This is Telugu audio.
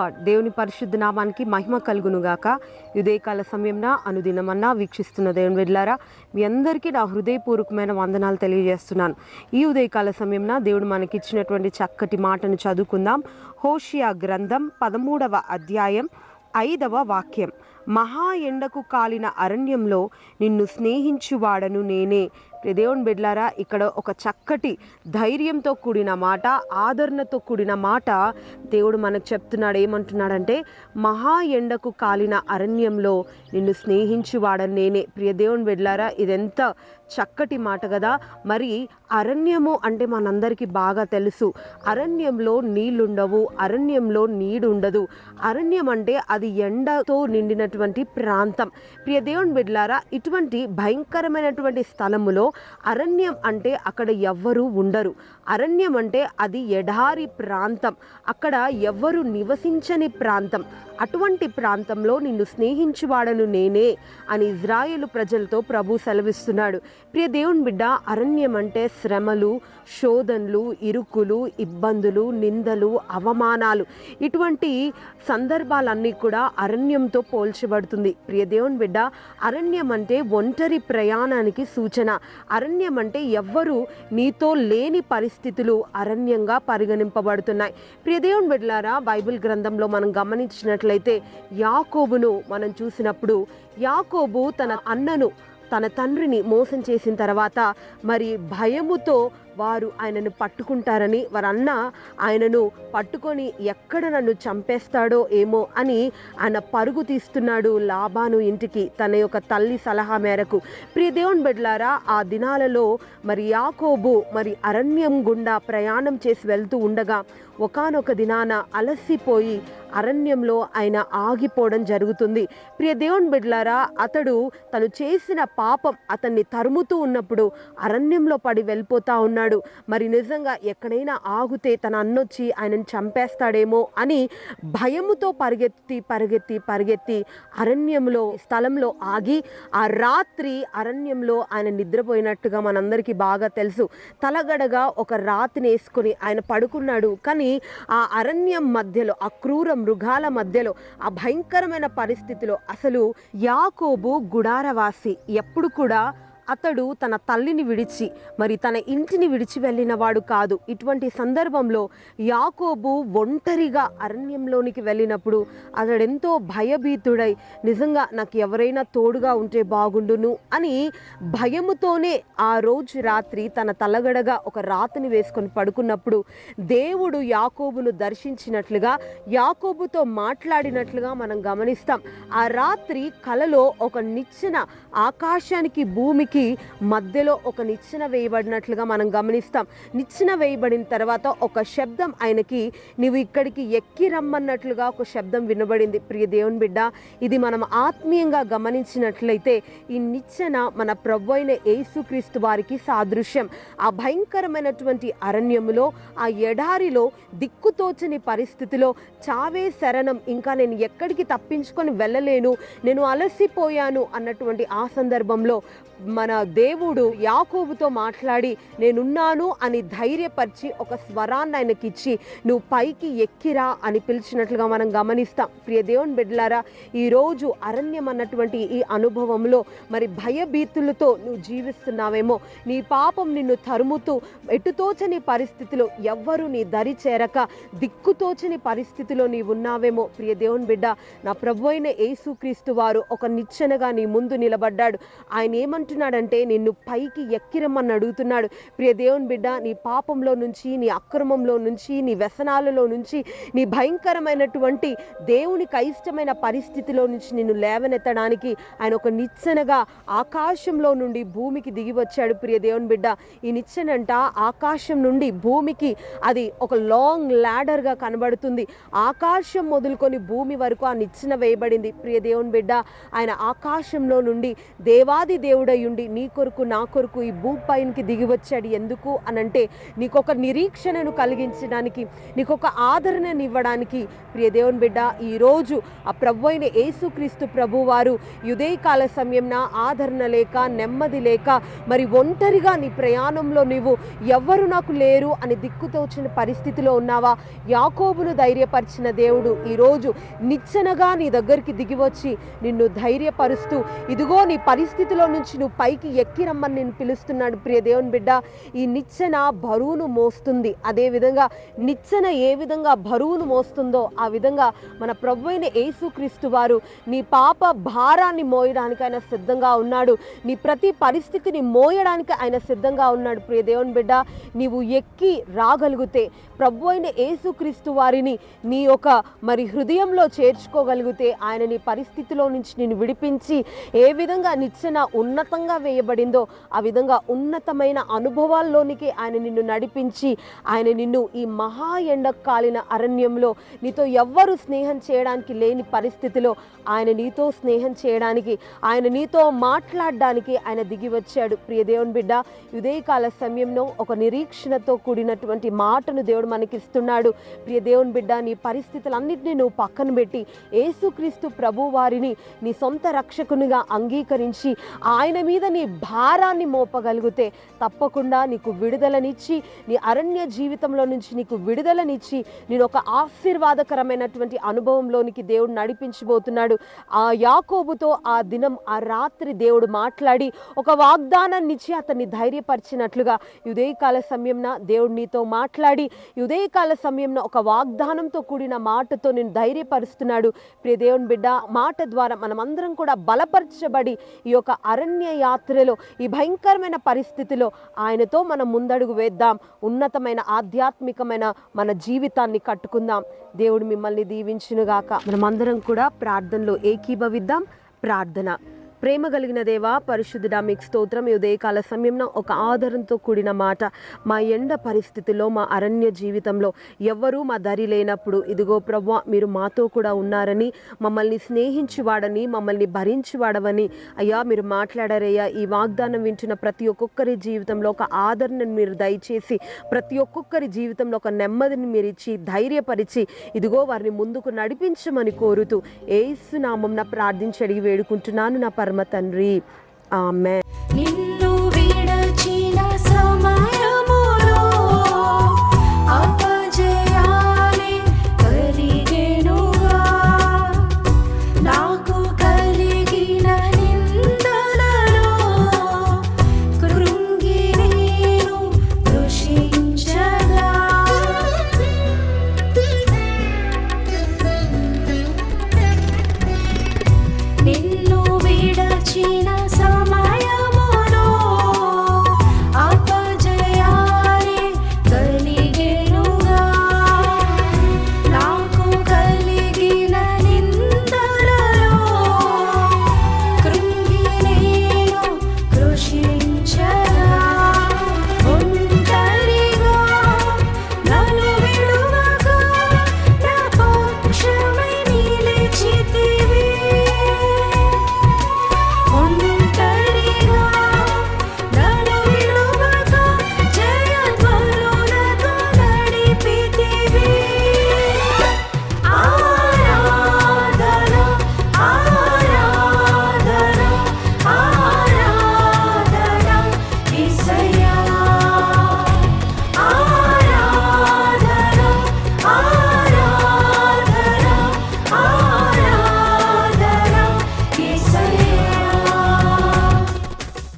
లార్డ్. దేవుని పరిశుద్ధ నామానికి మహిమ కలుగునుగాక. ఉదయకాల సమయంన అనుదినమన్నా వీక్షిస్తున్న దేవుని బిడ్డలారా, మీ అందరికీ నా హృదయపూర్వకమైన వందనాలు తెలియజేస్తున్నాను. ఈ ఉదయకాల సమయంన దేవుడు మనకిచ్చినటువంటి చక్కటి మాటను చదువుకుందాం. హోషియా గ్రంథం 13వ అధ్యాయం 5వ వాక్యం. మహా ఎండకు కాలిన అరణ్యంలో నిన్ను స్నేహించువాడను నేనే. దేవుని బిడ్డలారా, ఇక్కడ ఒక చక్కటి ధైర్యంతో కూడిన మాట, ఆదరణతో కూడిన మాట దేవుడు మనకు చెప్తున్నాడు. ఏమంటున్నాడంటే, మహా ఎండకు కాలిన అరణ్యంలో నిన్ను స్నేహించువాడను నేనే. ప్రియ దేవుని బిడ్డలారా, ఇదెంత చక్కటి మాట కదా. మరి అరణ్యము అంటే మనందరికీ బాగా తెలుసు. అరణ్యంలో నీళ్లుండవు, అరణ్యంలో నీడు ఉండదు. అరణ్యం అంటే అది ఎండతో నిండినటువంటి ప్రాంతం. ప్రియ దేవుని బిడ్డలారా, ఇటువంటి భయంకరమైనటువంటి స్థలములో అరణ్యం అంటే అక్కడ ఎవ్వరూ ఉండరు. అరణ్యం అంటే అది ఎడారి ప్రాంతం, అక్కడ ఎవ్వరు నివసించని ప్రాంతం. అటువంటి ప్రాంతంలో నిన్ను స్నేహించువాడను నేనే అని ఇజ్రాయేలు ప్రజలతో ప్రభు సెలవిస్తున్నాడు. ప్రియ దేవుని బిడ్డ, అరణ్యం అంటే శ్రమలు, శోధనలు, ఇరుకులు, ఇబ్బందులు, నిందలు, అవమానాలు, ఇటువంటి సందర్భాలన్నీ కూడా అరణ్యంతో పోల్చబడుతుంది. ప్రియ దేవుని బిడ్డ, అరణ్యం అంటే ఒంటరి ప్రయాణానికి సూచన. అరణ్యం అంటే ఎవ్వరూ నీతో లేని పరిస్థితులు అరణ్యంగా పరిగణింపబడుతున్నాయి. ప్రియ దేవుని బిడ్డలారా, బైబిల్ గ్రంథంలో మనం గమనించినట్లయితే యాకోబును మనం చూసినప్పుడు, యాకోబు తన అన్నను, తన తండ్రిని మోసం చేసిన తర్వాత మరి భయముతో వారు ఆయనను పట్టుకుంటారని, వారన్న ఆయనను పట్టుకొని ఎక్కడ నన్ను చంపేస్తాడో ఏమో అని ఆయన పరుగు తీస్తున్నాడు లాబాను ఇంటికి, తన యొక్క తల్లి సలహా మేరకు. ప్రియ దేవుని బిడ్డలారా, ఆ దినాలలో మరి యాకోబు మరి అరణ్యం గుండా ప్రయాణం చేసి వెళ్తూ ఉండగా ఒకానొక దినాన అలసిపోయి అరణ్యంలో ఆయన ఆగిపోవడం జరుగుతుంది. ప్రియ దేవుని బిడ్డలారా, అతడు తను చేసిన పాపం అతన్ని తరుముతూ ఉన్నప్పుడు అరణ్యంలో పడి వెళ్ళిపోతా ఉన్నాడు. మరి నిజంగా ఎక్కడైనా ఆగితే తన అన్నొచ్చి ఆయనను చంపేస్తాడేమో అని భయముతో పరిగెత్తి అరణ్యంలో స్థలంలో ఆగి ఆ రాత్రి అరణ్యంలో ఆయన నిద్రపోయినట్టుగా మనందరికీ బాగా తెలుసు. తలగడగా ఒక రాతిని వేసుకొని ఆయన పడుకున్నాడు. కానీ ఆ అరణ్యం మధ్యలో, ఆ క్రూర మృగాల మధ్యలో, ఆ భయంకరమైన పరిస్థితిలో అసలు యాకోబు గుడారవాసి. ఎప్పుడు కూడా అతడు తన తల్లిని విడిచి మరి తన ఇంటిని విడిచి వెళ్ళిన వాడు కాదు. ఇటువంటి సందర్భంలో యాకోబు ఒంటరిగా అరణ్యంలోనికి వెళ్ళినప్పుడు అతడెంతో భయభీతుడై, నిజంగా నాకు ఎవరైనా తోడుగా ఉంటే బాగుండును అని భయముతోనే ఆ రోజు రాత్రి తన తలగడగా ఒక రాతిని వేసుకొని పడుకున్నప్పుడు దేవుడు యాకోబును దర్శించినట్లుగా, యాకోబుతో మాట్లాడినట్లుగా మనం గమనిస్తాం. ఆ రాత్రి కలలో ఒక నిచ్చెన ఆకాశానికి భూమికి మధ్యలో ఒక నిచ్చెన వేయబడినట్లుగా మనం గమనిస్తాం. నిచ్చెన వేయబడిన తర్వాత ఒక శబ్దం ఆయనకి, నీవు ఇక్కడికి ఎక్కి రమ్మన్నట్లుగా ఒక శబ్దం వినబడింది. ప్రియ దేవుని బిడ్డ, ఇది మనం ఆత్మీయంగా గమనించినట్లయితే ఈ నిచ్చెన మన ప్రభువైన యేసుక్రీస్తు వారికి సాదృశ్యం. ఆ భయంకరమైనటువంటి అరణ్యములో, ఆ ఎడారిలో, దిక్కుతోచని పరిస్థితిలో, చావే శరణం, ఇంకా నేను ఎక్కడికి తప్పించుకొని వెళ్ళలేను, నేను అలసిపోయాను అన్నటువంటి ఆ సందర్భంలో మన దేవుడు యాకోబుతో మాట్లాడి నేనున్నాను అని ధైర్యపరిచి ఒక స్వరాన్ని ఆయనకి ఇచ్చి నువ్వు పైకి ఎక్కిరా అని పిలిచినట్లుగా మనం గమనిస్తాం. ప్రియ దేవుని బిడ్డలారా, ఈరోజు అరణ్యం అన్నటువంటి ఈ అనుభవంలో మరి భయభీతులతో నువ్వు జీవిస్తున్నావేమో, నీ పాపం నిన్ను తరుముతూ ఎటుతోచని పరిస్థితిలో, ఎవ్వరూ నీ దరి చేరక దిక్కుతోచని పరిస్థితిలో నీవు ఉన్నావేమో. ప్రియ దేవుని బిడ్డ, నా ప్రభువైన యేసుక్రీస్తు వారు ఒక నిచ్చెనగా నీ ముందు నిలబడ్డాడు. ఆయన ఏమంటున్నాడంటే, నిన్ను పైకి ఎక్కిరమ్మని అడుగుతున్నాడు. ప్రియ దేవుని బిడ్డ, నీ పాపంలో నుంచి, నీ అక్రమంలో నుంచి, నీ వ్యసనాలలో నుంచి, నీ భయంకరమైనటువంటి దేవునికి అయిష్టమైన పరిస్థితిలో నుంచి నిన్ను లేవనెత్తడానికి ఆయన ఒక నిచ్చెనగా ఆకాశంలో నుండి భూమికి దిగి వచ్చాడు. ప్రియ దేవుని బిడ్డ, ఈ నిచ్చెనంట ఆకాశం నుండి భూమికి అది ఒక లాంగ్ ల్యాడర్గా కనబడుతుంది. ఆకాశం మొదలుకొని భూమి వరకు ఆ నిచ్చెన వేయబడింది. ప్రియ దేవుని బిడ్డ, ఆయన ఆకాశంలో నుండి దేవాది దేవుడై మానవుడయుండి నీ కొరకు నా కొరకు ఈ భూపైనికి దిగి వచ్చాడు. ఎందుకు అనంటే నీకొక నిరీక్షణను కలిగించడానికి, నీకొక ఆదరణను ఇవ్వడానికి. ప్రియ దేవుని బిడ్డ, ఈరోజు ఆ ప్రభు అయిన యేసుక్రీస్తు ప్రభు వారు ఉదయకాల సమయంన ఆదరణ లేక, నెమ్మది లేక, మరి ఒంటరిగా నీ ప్రయాణంలో నీవు ఎవ్వరు నాకు లేరు అని దిక్కుతోచిన పరిస్థితిలో ఉన్నావా? యాకోబును ధైర్యపరిచిన దేవుడు ఈరోజు నిచ్చెనగా నీ దగ్గరికి దిగి వచ్చి నిన్ను ధైర్యపరుస్తూ, ఇదిగో నీ పరిస్థితిలో నుంచి నువ్వు పైకి ఎక్కి రమ్మని నేను పిలుస్తున్నాడు. ప్రియ దేవుని బిడ్డ, ఈ నిచ్చెన బరువును మోస్తుంది. అదేవిధంగా నిచ్చెన ఏ విధంగా బరువును మోస్తుందో ఆ విధంగా మన ప్రభు అయిన యేసుక్రీస్తు వారు నీ పాప భారాన్ని మోయడానికి ఆయన సిద్ధంగా ఉన్నాడు. నీ ప్రతి పరిస్థితిని మోయడానికి ఆయన సిద్ధంగా ఉన్నాడు. ప్రియ దేవుని బిడ్డ, నీవు ఎక్కి రాగలిగితే, ప్రభు అయిన యేసుక్రీస్తు వారిని నీ యొక్క మరి హృదయంలో చేర్చుకోగలిగితే, ఆయన నీ పరిస్థితిలో నుంచి నిన్ను విడిపించి ఏ విధంగా నిచ్చెన ఉన్నతంగా వేయబడిందో ఆ విధంగా ఉన్నతమైన అనుభవాల్లోనికి ఆయన నిన్ను నడిపించి, ఆయన నిన్ను ఈ మహా ఎండకాలిన అరణ్యంలో నీతో ఎవ్వరూ స్నేహం చేయడానికి లేని పరిస్థితిలో ఆయన నీతో స్నేహం చేయడానికి, ఆయన నీతో మాట్లాడడానికి ఆయన దిగి వచ్చాడు. ప్రియ దేవుని బిడ్డ, ఉదయకాల సమయంలో ఒక నిరీక్షణతో కూడినటువంటి మాటను దేవుడు మనకిస్తున్నాడు. ప్రియ దేవుని బిడ్డ, నీ పరిస్థితులన్నింటినీ నువ్వు పక్కన పెట్టి యేసుక్రీస్తు ప్రభు వారిని నీ సొంత రక్షకునిగా అంగీకరించి ఆయన మీద నీ భారాన్ని మోపగలిగితే తప్పకుండా నీకు విడుదలనిచ్చి, నీ అరణ్య జీవితంలో నుంచి నీకు విడుదలనిచ్చి నేను ఒక ఆశీర్వాదకరమైనటువంటి అనుభవంలోనికి దేవుడు నడిపించబోతున్నాడు. ఆ యాకోబుతో ఆ దినం ఆ రాత్రి దేవుడు మాట్లాడి ఒక వాగ్దానాన్ని ఇచ్చి అతన్ని ధైర్యపరిచినట్లుగా ఉదయకాల సమయంన దేవుడు నీతో మాట్లాడి ఉదయకాల సమయంలో ఒక వాగ్దానంతో కూడిన మాటతో నేను ధైర్యపరుస్తున్నాడు. ప్రియ దేవుని బిడ్డ, మాట ద్వారా మనమందరం కూడా బలపరచబడి ఈ యొక్క అరణ్య యాత్రలో, ఈ భయంకరమైన పరిస్థితిలో ఆయనతో మనం ముందడుగు వేద్దాం. ఉన్నతమైన ఆధ్యాత్మికమైన మన జీవితాన్ని కట్టుకుందాం. దేవుడు మిమ్మల్ని దీవించునుగాక. మనమందరం కూడా ప్రార్థనలో ఏకీభవిద్దాం. ప్రార్థన. ప్రేమ కలిగిన దేవా, పరిశుద్ధుడా, మీకు స్తోత్రం. ఈ ఉదయకాల సమయంలో ఒక ఆదరణతో కూడిన మాట, మా ఎండ పరిస్థితుల్లో, మా అరణ్య జీవితంలో ఎవ్వరూ మా దరి లేనప్పుడు ఇదిగో ప్రభువా మీరు మాతో కూడా ఉన్నారని, మమ్మల్ని స్నేహించువాడని, మమ్మల్ని భరించువాడవని అయ్యా మీరు మాట్లాడారయ్యా. ఈ వాగ్దానం వింటున్న ప్రతి ఒక్కొక్కరి జీవితంలో ఒక ఆదరణను మీరు దయచేసి, ప్రతి ఒక్కొక్కరి జీవితంలో ఒక నెమ్మదిని మీరు ఇచ్చి ధైర్యపరిచి ఇదిగో వారిని ముందుకు నడిపించమని కోరుతూ యేసు నామమున ప్రార్థించి అడిగి వేడుకుంటున్నాను నా పరమ తండ్రి. ఆమేన్.